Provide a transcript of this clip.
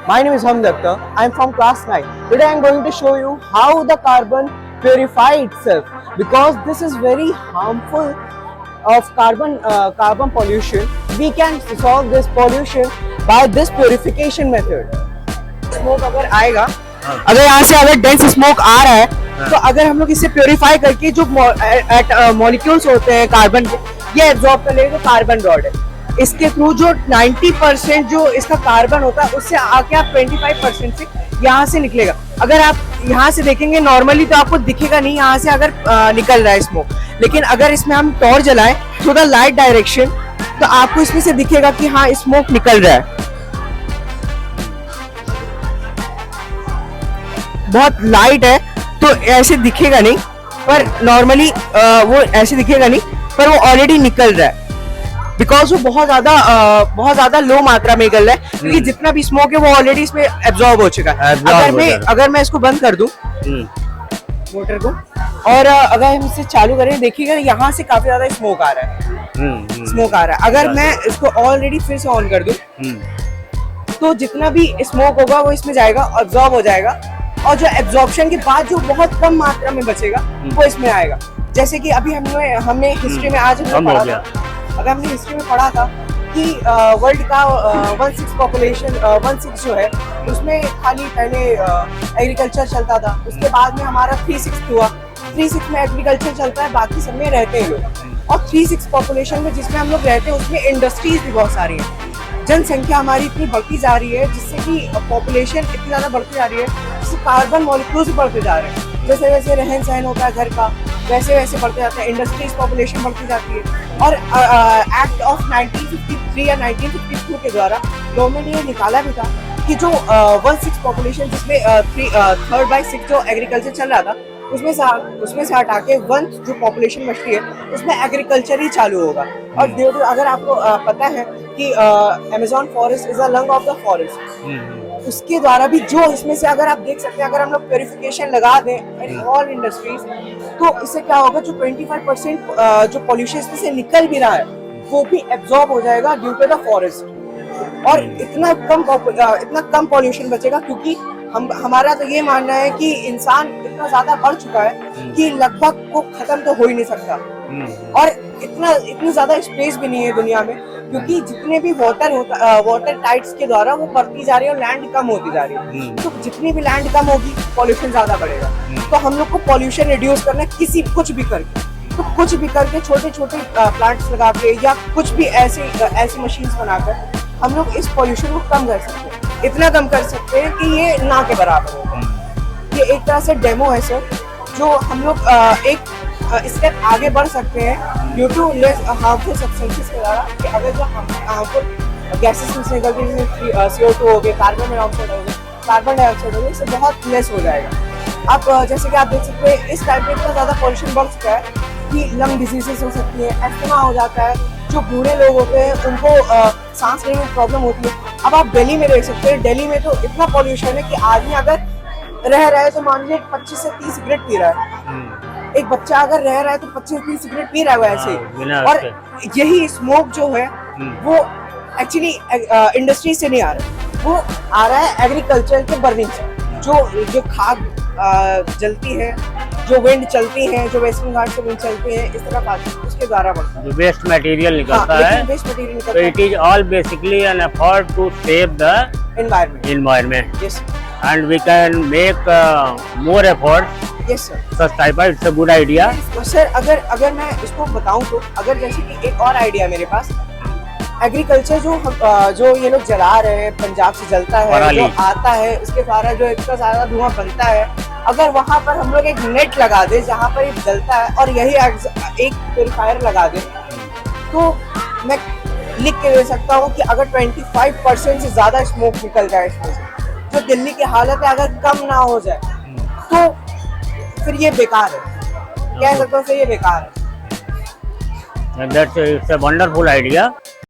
My name is Hamd Akhtar. I am from class 9. Today I am going to show you how the carbon purify itself, because this is very harmful of carbon pollution. We can solve this pollution by this purification method. Smoke अगर आएगा, अगर यहाँ से अगर dense smoke आ रहा है, तो अगर हम लोग इसे प्योरीफाई करके जो मॉलिक्यूल्स होते हैं कार्बन के, ये एब्जॉर्ब कर लेंगे, तो कार्बन रॉड है। इसके थ्रू जो 90% जो इसका कार्बन होता है, उससे आके आप 25% से यहाँ से निकलेगा। अगर आप यहाँ से देखेंगे नॉर्मली तो आपको दिखेगा नहीं यहाँ से अगर निकल रहा है स्मोक, लेकिन अगर इसमें हम टॉर्च जलाएं थ्रू द लाइट डायरेक्शन, तो आपको इसमें से दिखेगा कि हाँ स्मोक निकल रहा है। बहुत लाइट है तो ऐसे दिखेगा नहीं, पर नॉर्मली वो ऐसे दिखेगा नहीं, पर वो ऑलरेडी निकल रहा है, बिकॉज वो बहुत ज्यादा लो मात्रा में निकल रहा है, क्योंकि जितना भी स्मोक है वो ऑलरेडी इसमें एब्जॉर्ब हो चुका है। अगर मैं इसको बंद कर दूं मोटर को, और अगर हम इसे चालू करें, देखिएगा यहाँ से काफी ज्यादा स्मोक आ रहा है। अगर मैं इसको ऑलरेडी फिर से ऑन कर दूं, तो जितना भी स्मोक होगा वो इसमें जाएगा, एब्जॉर्ब हो जाएगा, और जो एब्जॉर्प्शन के बाद जो बहुत कम मात्रा में बचेगा वो इसमें आएगा। जैसे कि अभी हमने हिस्ट्री में आज हमने पढ़ा था, अगर हमने हिस्ट्री में पढ़ा था कि वर्ल्ड का 1/6 पॉपुलेशन 1/6 जो है, उसमें खाली पहले एग्रीकल्चर चलता था, उसके बाद में हमारा 3/6 हुआ। 3/6 में एग्रीकल्चर चलता है, बाकी सब में रहते हैं लोग, और 3/6 पॉपुलेशन में जिसमें हम लोग रहते हैं उसमें इंडस्ट्रीज भी बहुत सारी हैं। जनसंख्या हमारी इतनी बढ़ती जा रही है, जिससे कि पॉपुलेशन इतनी ज़्यादा बढ़ती जा रही है, जिससे कार्बन मॉलिक्यूल्स बढ़ते जा रहे हैं। जैसे जैसे रहन सहन होता है घर का, वैसे वैसे बढ़ते जाते हैं, इंडस्ट्रीज पॉपुलेशन बढ़ती जाती है। और एक्ट ऑफ 1953 या 1952 के द्वारा गवर्नमेंट ने ये निकाला भी था कि जो 1/6 पॉपुलेशन, जिसमें 3/6 जो एग्रीकल्चर चल रहा था, उसमें से हटा के 1 जो पॉपुलेशन बचती है उसमें एग्रीकल्चर ही चालू होगा। और अगर आपको पता है कि Amazon forest is a lung of the forest, उसके द्वारा भी जो इसमें से, अगर आप देख सकते हैं, अगर हम लोग प्योरिफिकेशन लगा दें इन ऑल इंडस्ट्रीज, तो इससे क्या होगा, जो 25% जो पॉल्यूशन इसमें से निकल भी रहा है वो भी एब्जॉर्ब हो जाएगा ड्यू टू द फॉरेस्ट, और इतना कम पॉल्यूशन बचेगा, क्योंकि हमारा तो ये मानना है कि इंसान इतना ज्यादा बढ़ चुका है कि लगभग वो खत्म तो हो ही नहीं सकता, और इतनी ज्यादा स्पेस भी नहीं है दुनिया में, क्योंकि जितने भी वाटर टाइड्स के द्वारा वो बढ़ती जा रही है और लैंड कम होती जा रही है। तो जितनी भी लैंड कम होगी, पॉल्यूशन ज्यादा बढ़ेगा। तो हम लोग को पॉल्यूशन रिड्यूस करना है, कुछ भी करके छोटे छोटे प्लांट्स लगा के, या कुछ भी ऐसी मशीन्स बनाकर हम लोग इस पॉल्यूशन को कम कर सकते हैं। इतना कम कर सकते हैं कि ये ना के बराबर हो। ये एक तरह से डेमो है सर, जो हम लोग एक स्टेप आगे बढ़ सकते हैं due to less harmful substances के द्वारा, कि अगर जो हार्मफुल गैसेस में निकलती है, CO2 हो गया, कार्बन डाइऑक्साइड हो गया, इससे बहुत लेस हो जाएगा। आप जैसे कि आप देख सकते हैं, इस टाइप में इतना ज़्यादा पॉल्यूशन बढ़ चुका है कि लंग डिजीजेस हो सकती है, एस्थमा हो जाता है। जो बूढ़े लोग होते हैं उनको सांस लेने में प्रॉब्लम होती है। अब आप दिल्ली में देख सकते हैं, दिल्ली में तो इतना पॉल्यूशन है कि आदमी अगर रह रहा है तो मान लीजिए 25 से 30 सिगरेट पी रहा है। एक बच्चा अगर रह रहा है तो 25 से 30 सिगरेट पी रहा है वैसे ही। और यही स्मोक जो है वो एक्चुअली इंडस्ट्री से नहीं आ रहा, वो आ रहा है एग्रीकल्चर के बर्निंग से। जो खाद जलती है, जो विंड चलती है, जो वेस्टर्न घाट से विंड चलती है, इस तरह बात उसके द्वारा बढ़ता है। वेस्ट मटेरियल निकलता है, वेस्ट मटेरियल तो it is all basically an effort to save the environment. Yes. And we can make more efforts. Yes sir. Such type of, it's a good idea. Sir अगर मैं इसको बताऊं तो, अगर जैसे कि एक और आइडिया मेरे पास, एग्रीकल्चर जो ये लोग जला रहे हैं, पंजाब से जलता है, जो आता है, उसके द्वारा जो इतना ज्यादा धुआं बनता है, अगर वहाँ पर हम लोग एक नेट लगा दे जहाँ पर ये जलता है, और यही एक प्योरीफायर लगा दे, तो मैं लिख के दे सकता हूँ कि अगर 25% से ज्यादा स्मोक निकल जाए इसमें से, जो दिल्ली की हालत है अगर कम ना हो जाए, तो फिर ये बेकार है, कह सकता हूँ फिर ये बेकार है। That's it's a wonderful idea.